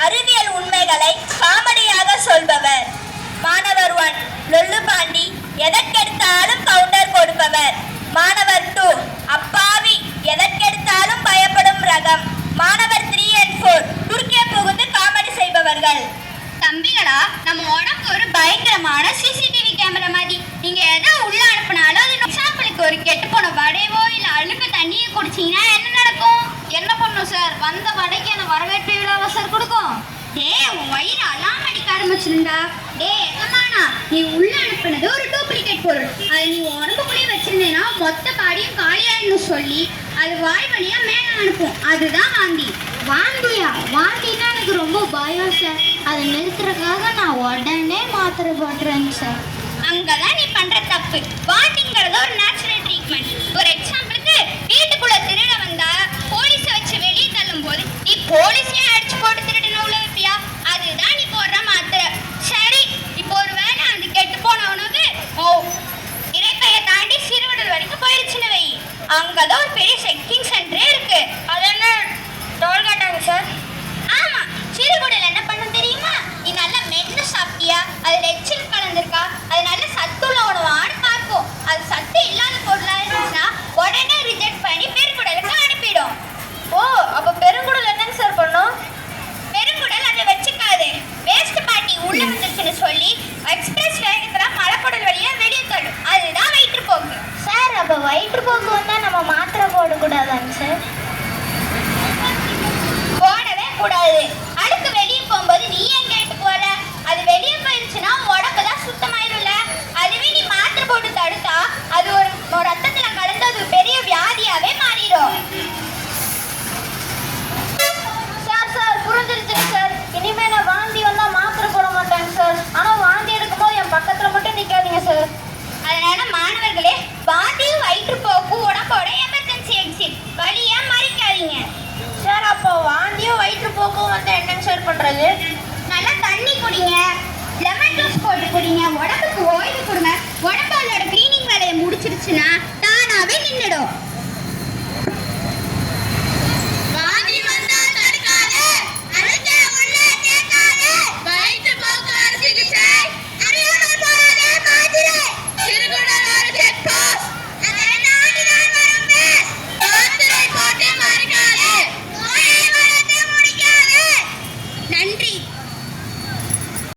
அறிவியல் உண்மைகளை காமெடியாக சொல்பவர். மாணவர் 1 லொல்லு பாண்டி, எதற்கெடுத்தாலும் கவுண்டர் கொடுப்பவர். மாணவர் 2 அப்பாவி, எதற்கெடுத்தாலும் பயப்படும் ரகம். மாணவர் 3 and 4 குறுக்கே புகுந்து காமெடி செய்பவர்கள். தம்பிகளா, நம்ம உடம்பு ஒரு பயங்கரமான சிசிடிவி கேமரா மாதிரி. நீங்க எதை உள்ள அனுப்பினாலும் அது எக்ஸாம்பிளுக்கு ஒரு கெட்டு போன வடையவோ இல்ல அழுக்கு தண்ணியை குடிச்சீங்கன்னா என்ன நடக்கும்? என்ன பண்ணும் சார்? வந்த வடைக்கு என்ன வரவேற்பு விழாவா சார் கொடுக்கும்? உன் வயிறு அலாம் அடிக்க ஆரம்பிச்சிருந்தா எகமானா, நீ உள்ள அனுப்புனது ஒரு டூப்ளிகேட் பொருள். அதை நீ உடம்புக்குள்ளேயே வச்சிருந்தேன்னா மொத்த பாடியும் காலியாயின்னு சொல்லி அது வாய் வழியா மேல அனுப்பும். அதுதான் வாந்தி. வாந்தியா? வாந்தினா எனக்கு ரொம்ப பயம் சார். அதை நிறுத்துறதுக்காக நான் உடனே மாத்திரை போட்டுறேங்க சார். அங்கதான் நீ பண்ற தப்பு. வாந்திங்கிறது ஒரு நேச்சுரல் ட்ரீட்மெண்ட். ஒரு எக்ஸாம்பிளுக்கு, வீட்டுக்குள்ள திருட வந்தா போலீஸ வச்சு வெளியே தள்ளும் போது நீ போலீஸே அடிச்சு போட்டு திருடணும் உள்ள வைப்பியா? அதுதான் நீ போடுற மாத்திரை. சரி, இப்போ ஒரு வேளை அது கெட்டு போன உணவு இறைப்பையை தாண்டி சிறுவடல் வரைக்கும் போயிருச்சுன்னு வை. அங்கதான் ஒரு பெரிய செக்கிங் சென்டரே இருக்கு. அது என்ன டோல் காட்டாங்க சார்? ஆமா, சிறுகுடல் என்ன பண்ணும் தெரியுமா? நீ நல்லா மென்னு சாப்பிட்டியா, அதுல எச்சில் கலந்துருக்கா, அது நல்ல சத்துள்ள உணவான்னு பார்க்கும். அது சத்து இல்லாத பொருளா இருந்துச்சுன்னா உடனே ரிஜெக்ட் பண்ணி பெருங்குடலுக்கு அனுப்பிடும். ஓ, அப்ப பெருங்குடல் என்னங்க சார் பண்ணும்? பெருங்குடல் அதை வச்சுக்காது. வேஸ்ட் பாட்டி உள்ள வந்துருச்சுன்னு சொல்லி எக்ஸ்பிரஸ் வேகத்துல மலைக்குடல் வழியா வெளியே தள்ளும். அதுதான் வயிற்றுப்போக்கு. சார், அப்போ வயிற்றுப்போக்கு வந்தால் நம்ம மாத்திரை போடக்கூடாதாங்க சார்? போடவே கூடாது. அடுத்து வெளியே போகும்போது நீ ஏன் கேட்டு போற? அது வெளியே போயிருச்சுன்னா உடம்பு தான் சுத்தமாயிரும்ல. அதுவே நீ மாத்திரை போட்டு தடுத்தா அது ஒரு ரத்தத்துல கலந்து அது பெரிய வியாதியாவே மாறிடும். சார் புரிஞ்சிருச்சுங்க சார். இனிமே நான் வாந்தி வந்தா மாத்திரை போட மாட்டேங்க சார். ஆனா வாந்தி எடுக்கும்போது என் பக்கத்துல மட்டும் நிக்காதீங்க சார். அதனால மாணவர்களே, வாந்தியும் வயிற்றுப்போக்கு உடம்போட எமர்ஜென்சி எக்ஸிட். வழியா மறிக்காதீங்க சார். அப்போ வாந்தியும் வயிற்றுப்போக்கும் வந்து என்னங்க சார் பண்றது? நல்லா தண்ணி குடிங்க, லெமன் ஜூஸ் போட்டு குடிங்க, உடம்புக்கு ஓய்வு கொடுங்க. உடம்பு அதோட கிளீனிங் வேலையை முடிச்சிருச்சுன்னா